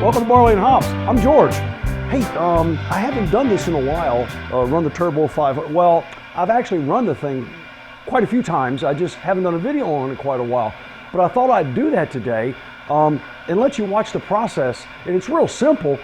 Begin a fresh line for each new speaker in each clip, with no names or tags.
Welcome to Barley and Hops. I'm George. Hey, I haven't done this in a while, run the Turbo 500. Well, I've actually run the thing quite a few times. I just haven't done a video on it in quite a while. But I thought I'd do that today and let you watch the process. And it's real simple.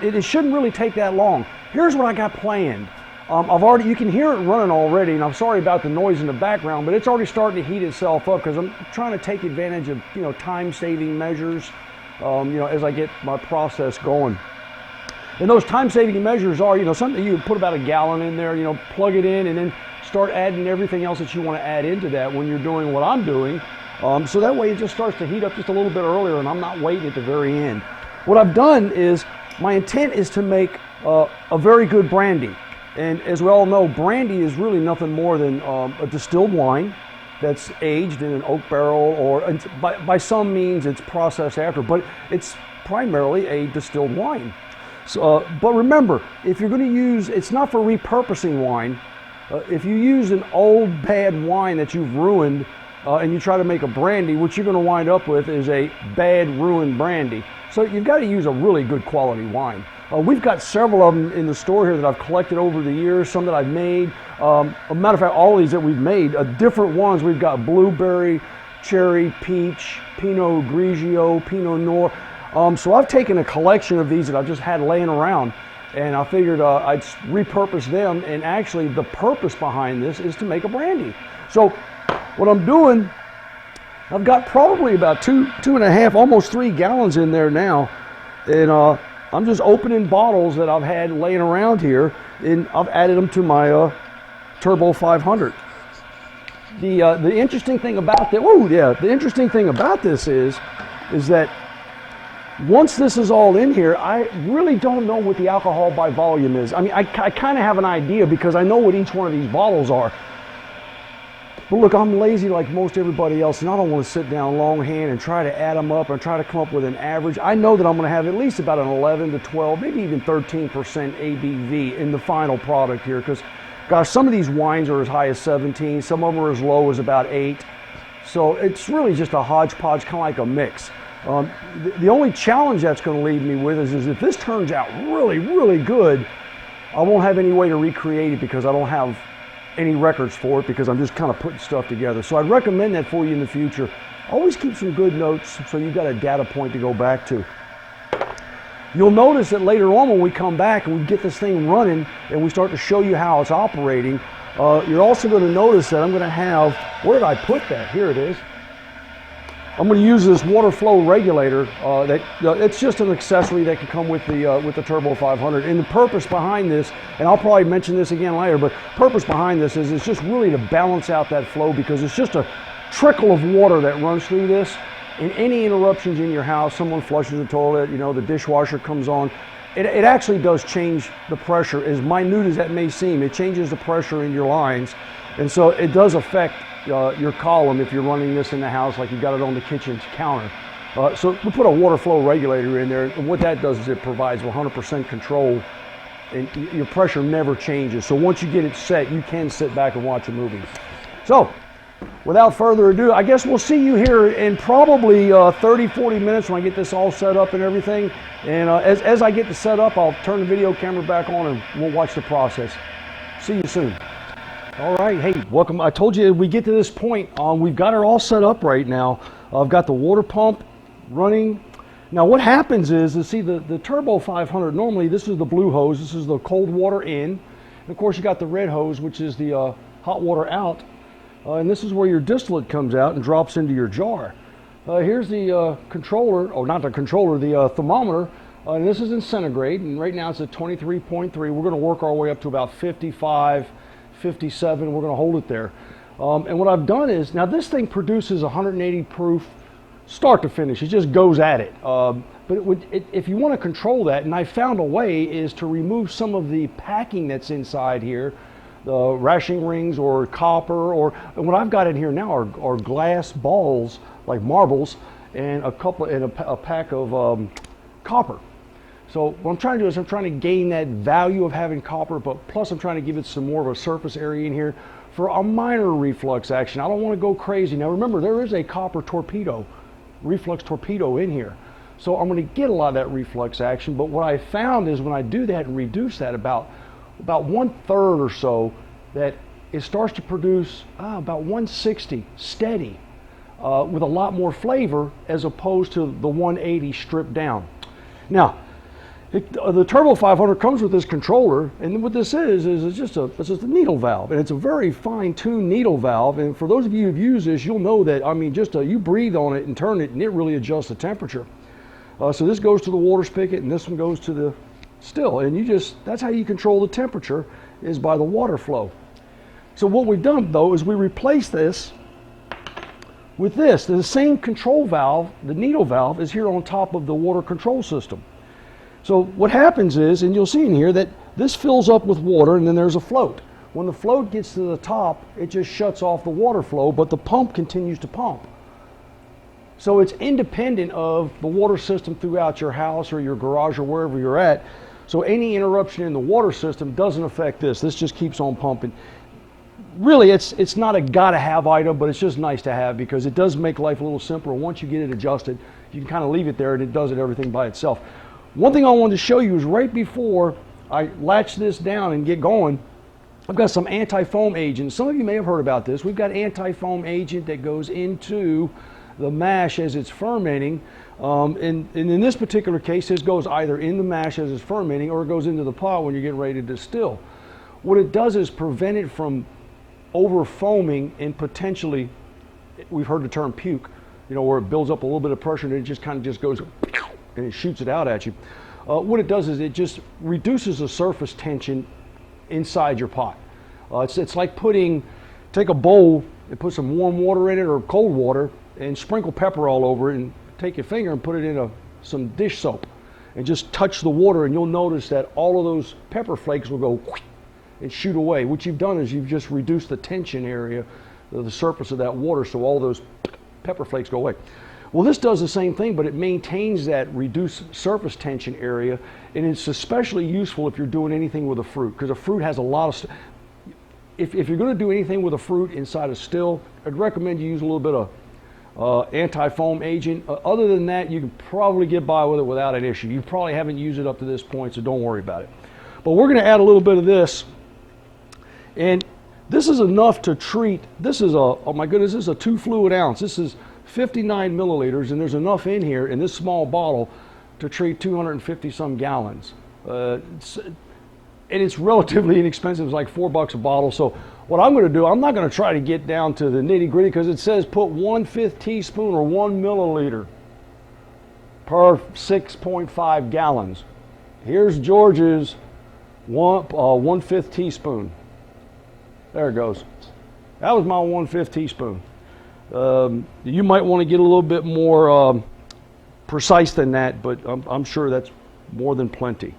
It shouldn't really take that long. Here's what I got planned. You can hear it running already, and I'm sorry about the noise in the background, but it's already starting to heat itself up because I'm trying to take advantage of, time-saving measures, as I get my process going. And those time-saving measures are, something you put about a gallon in there, plug it in, and then start adding everything else that you want to add into that when you're doing what I'm doing. So that way it just starts to heat up just a little bit earlier, and I'm not waiting at the very end. What I've done is, my intent is to make a very good brandy. And as we all know, brandy is really nothing more than a distilled wine that's aged in an oak barrel, or by some means it's processed after, but it's primarily a distilled wine. So, but remember, if you're going to use, it's not for repurposing wine. If you use an old bad wine that you've ruined and you try to make a brandy, what you're going to wind up with is a bad ruined brandy. So you've got to use a really good quality wine. We've got several of them in the store here that I've collected over the years, some that I've made. A matter of fact, all these that we've made, different ones. We've got blueberry, cherry, peach, Pinot Grigio, Pinot Noir. So I've taken a collection of these that I've just had laying around, and I figured I'd repurpose them, and actually the purpose behind this is to make a brandy. So what I'm doing, I've got probably about two and a half, almost 3 gallons in there now, and I'm just opening bottles that I've had laying around here, and I've added them to my Turbo 500. The interesting thing about the interesting thing about this is that once this is all in here, I really don't know what the alcohol by volume is. I mean, I kind of have an idea because I know what each one of these bottles are. But look, I'm lazy like most everybody else, and I don't want to sit down longhand and try to add them up and try to come up with an average. I know that I'm going to have at least about an 11 to 12, maybe even 13% ABV in the final product here, because, gosh, some of these wines are as high as 17, some of them are as low as about 8. So it's really just a hodgepodge, kind of like a mix. The only challenge that's going to leave me with is if this turns out really, really good, I won't have any way to recreate it because I don't have any records for it, because I'm just kind of putting stuff together. So I'd recommend that for you in the future. Always keep some good notes so you've got a data point to go back to. You'll notice that later on when we come back and we get this thing running and we start to show you how it's operating, you're also going to notice that I'm going to have, where did I put that? Here it is. I'm going to use this water flow regulator. It's just an accessory that can come with the Turbo 500. And the purpose behind this, and I'll probably mention this again later, but purpose behind this is it's just really to balance out that flow, because it's just a trickle of water that runs through this. And any interruptions in your house, someone flushes the toilet, the dishwasher comes on, it actually does change the pressure. As minute as that may seem, it changes the pressure in your lines. And so it does affect your column if you're running this in the house like you got it on the kitchen counter. So we put a water flow regulator in there, and what that does is it provides 100% control, and your pressure never changes. So once you get it set, you can sit back and watch a movie. So without further ado, I guess we'll see you here in probably 30-40 minutes when I get this all set up and everything. And as I get this set up, I'll turn the video camera back on and we'll watch the process. See you soon. All right, hey, welcome. I told you we get to this point, we've got it all set up right now. I've got the water pump running. Now what happens is see the Turbo 500, normally this is the blue hose, this is the cold water in. And of course you got the red hose, which is the hot water out. And this is where your distillate comes out and drops into your jar. Here's the controller, not the controller, the thermometer. And this is in centigrade, and right now it's at 23.3. We're going to work our way up to about 55. 57, we're going to hold it there. And what I've done is, now this thing produces 180 proof start to finish. It just goes at it. But if you want to control that, and I found a way, is to remove some of the packing that's inside here, the rashing rings or copper, and what I've got in here now are glass balls, like marbles, and a pack of copper. So what I'm trying to do is I'm trying to gain that value of having copper, but plus I'm trying to give it some more of a surface area in here for a minor reflux action. I don't want to go crazy. Now remember, there is a copper torpedo, reflux torpedo in here. So I'm going to get a lot of that reflux action. But what I found is when I do that and reduce that about 1/3 or so, that it starts to produce about 160 steady with a lot more flavor as opposed to the 180 stripped down. Now, the Turbo 500 comes with this controller, and what this is it's just a needle valve, and it's a very fine-tuned needle valve. And for those of you who've used this, you'll know that, I mean, you breathe on it and turn it, and it really adjusts the temperature. So this goes to the water spigot, and this one goes to the still, and that's how you control the temperature, is by the water flow. So what we've done, though, is we replace this with this. The same control valve, the needle valve, is here on top of the water control system. So what happens is, and you'll see in here, that this fills up with water, and then there's a float. When the float gets to the top, it just shuts off the water flow, but the pump continues to pump. So it's independent of the water system throughout your house or your garage or wherever you're at. So any interruption in the water system doesn't affect this. This just keeps on pumping. Really, it's not a gotta-have item, but it's just nice to have because it does make life a little simpler. Once you get it adjusted, you can kind of leave it there and it does everything by itself. One thing I wanted to show you is right before I latch this down and get going, I've got some anti-foam agent. Some of you may have heard about this. We've got anti-foam agent that goes into the mash as it's fermenting. And in this particular case, this goes either in the mash as it's fermenting or it goes into the pot when you're getting ready to distill. What it does is prevent it from over foaming and potentially, we've heard the term puke, where it builds up a little bit of pressure and it just kind of just goes and it shoots it out at you. What it does is it just reduces the surface tension inside your pot. It's like take a bowl and put some warm water in it or cold water and sprinkle pepper all over it and take your finger and put it in some dish soap and just touch the water, and you'll notice that all of those pepper flakes will go and shoot away. What you've done is you've just reduced the tension area, the surface of that water, so all those pepper flakes go away. Well, this does the same thing, but it maintains that reduced surface tension area, and it's especially useful if you're doing anything with a fruit, because a fruit has a lot of if you're going to do anything with a fruit inside a still, I'd recommend you use a little bit of anti-foam agent. Other than that, you can probably get by with it without an issue. You probably haven't used it up to this point, so don't worry about it. But we're going to add a little bit of this. And this is enough to treat, this is oh my goodness, this is a 2 fluid ounce. This is 59 milliliters, and there's enough in here in this small bottle to treat 250 some gallons. And it's relatively inexpensive. It's like $4 a bottle. So what I'm going to do, I'm not going to try to get down to the nitty gritty because it says put 1/5 teaspoon or 1 milliliter per 6.5 gallons. Here's George's 1/5 teaspoon. There it goes. That was my 1/5 teaspoon. You might want to get a little bit more precise than that, but I'm sure that's more than plenty.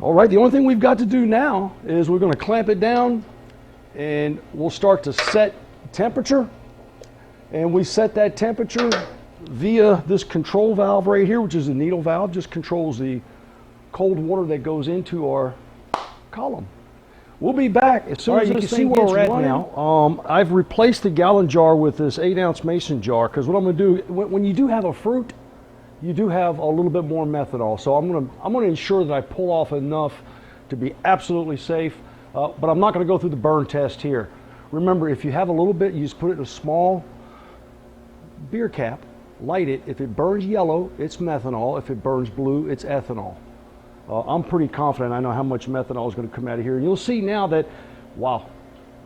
All right, the only thing we've got to do now is we're going to clamp it down and we'll start to set temperature. And we set that temperature via this control valve right here, which is a needle valve, just controls the cold water that goes into our column. We'll be back as soon as you can see where we're at now. I've replaced the gallon jar with this 8-ounce mason jar because what I'm going to do, when you do have a fruit, you do have a little bit more methanol. So I'm going to ensure that I pull off enough to be absolutely safe, but I'm not going to go through the burn test here. Remember, if you have a little bit, you just put it in a small beer cap, light it. If it burns yellow, it's methanol. If it burns blue, it's ethanol. I'm pretty confident I know how much methanol is going to come out of here. And you'll see now that, wow,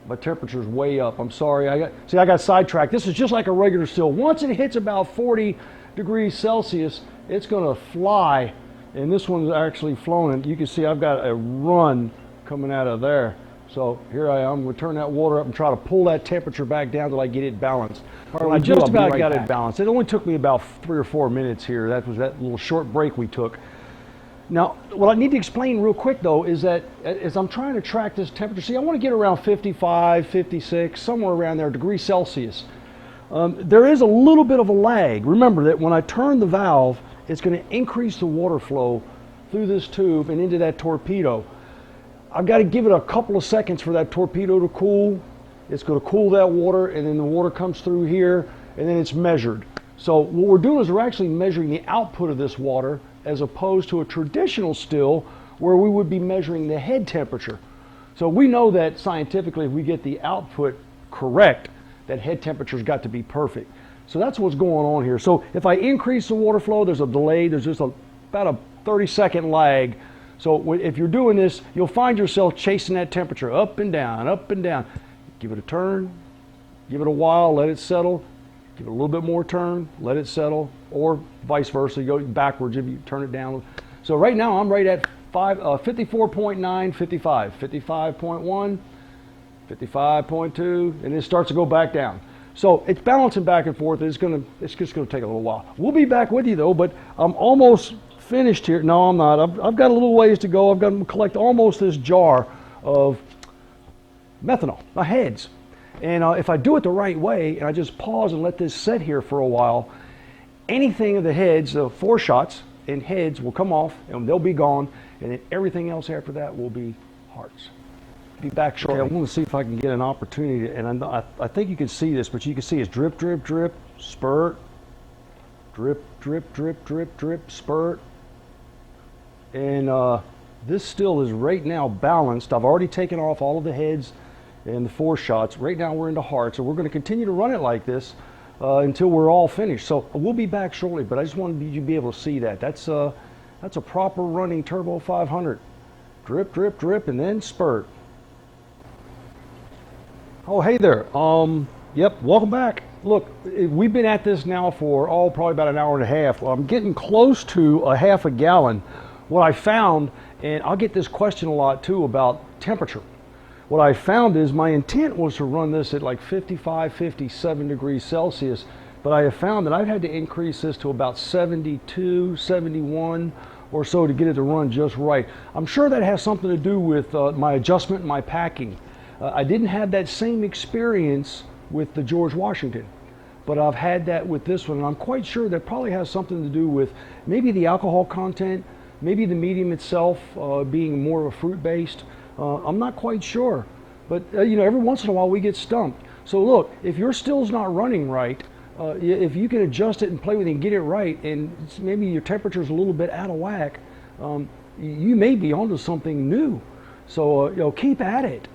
my temperature's way up. I'm sorry. I got sidetracked. This is just like a regular still. Once it hits about 40 degrees Celsius, it's going to fly. And this one's actually flown. And you can see I've got a run coming out of there. So here I am. I'm going to turn that water up and try to pull that temperature back down till I get it balanced. I just about got it balanced. It only took me about 3 or 4 minutes here. That was that little short break we took. Now, what I need to explain real quick, though, is that as I'm trying to track this temperature, see, I want to get around 55, 56, somewhere around there, degrees Celsius. There is a little bit of a lag. Remember that when I turn the valve, it's going to increase the water flow through this tube and into that torpedo. I've got to give it a couple of seconds for that torpedo to cool. It's going to cool that water, and then the water comes through here, and then it's measured. So what we're doing is we're actually measuring the output of this water as opposed to a traditional still where we would be measuring the head temperature. So we know that scientifically if we get the output correct, that head temperature's got to be perfect. So that's what's going on here. So if I increase the water flow, there's a delay, there's just about a 30-second lag. So if you're doing this, you'll find yourself chasing that temperature up and down, up and down. Give it a turn, give it a while, let it settle, give it a little bit more turn, let it settle, or vice versa, you go backwards if you turn it down. So right now I'm right at 54.9, 55, 55.1, 55.2, and it starts to go back down. So it's balancing back and forth. It's just gonna take a little while. We'll be back with you though, but I'm almost finished here. No, I'm not. I've got a little ways to go. I've got to collect almost this jar of methanol, my heads. And if I do it the right way, and I just pause and let this sit here for a while, anything of the heads, the 4 shots and heads will come off and they'll be gone, and then everything else after that will be hearts. Be back shortly. Okay, I want to see if I can get an opportunity, and I think you can see this, but you can see it's drip, drip, drip, spurt, drip, drip, drip, drip, drip, spurt. And this still is right now balanced. I've already taken off all of the heads and the 4 shots. Right now we're into hearts, so we're going to continue to run it like this until we're all finished. So we'll be back shortly, but I just wanted you to be able to see that. That's a proper running Turbo 500. Drip, drip, drip, and then spurt. Oh, hey there. Yep, welcome back. Look, we've been at this now for, probably about an hour and a half. Well, I'm getting close to a half a gallon. What I found, and I'll get this question a lot too about temperature. What I found is my intent was to run this at like 55, 57 degrees Celsius, but I have found that I've had to increase this to about 72, 71 or so to get it to run just right. I'm sure that has something to do with my adjustment and my packing. I didn't have that same experience with the George Washington, but I've had that with this one, and I'm quite sure that probably has something to do with maybe the alcohol content, maybe the medium itself being more of a fruit-based. I'm not quite sure, but you know, every once in a while we get stumped. So look, if your still's not running right, if you can adjust it and play with it and get it right, and maybe your temperature's a little bit out of whack, you may be onto something new. So you know, keep at it.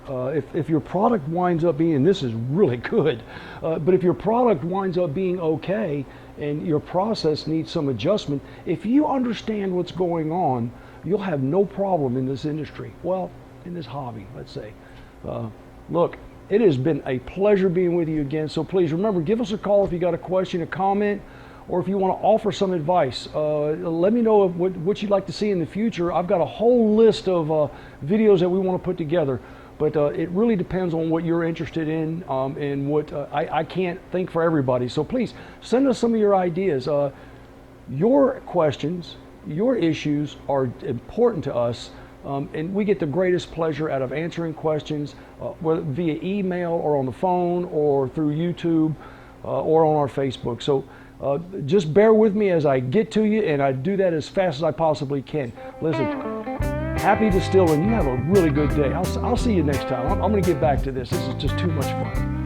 If your product winds up being, this is really good, but if your product winds up being okay and your process needs some adjustment, if you understand what's going on, you'll have no problem in this industry. Well, in this hobby, let's say. Look, it has been a pleasure being with you again. So please remember, give us a call if you got a question, a comment, or if you want to offer some advice. Let me know what you'd like to see in the future. I've got a whole list of videos that we want to put together, but it really depends on what you're interested in, and what I can't think for everybody. So please send us some of your ideas. Your questions, your issues are important to us, and we get the greatest pleasure out of answering questions, whether via email or on the phone or through YouTube or on our Facebook. So just bear with me as I get to you, and I do that as fast as I possibly can. Listen, happy distilling. You have a really good day. I'll see you next time. I'm going to get back to this. This is just too much fun.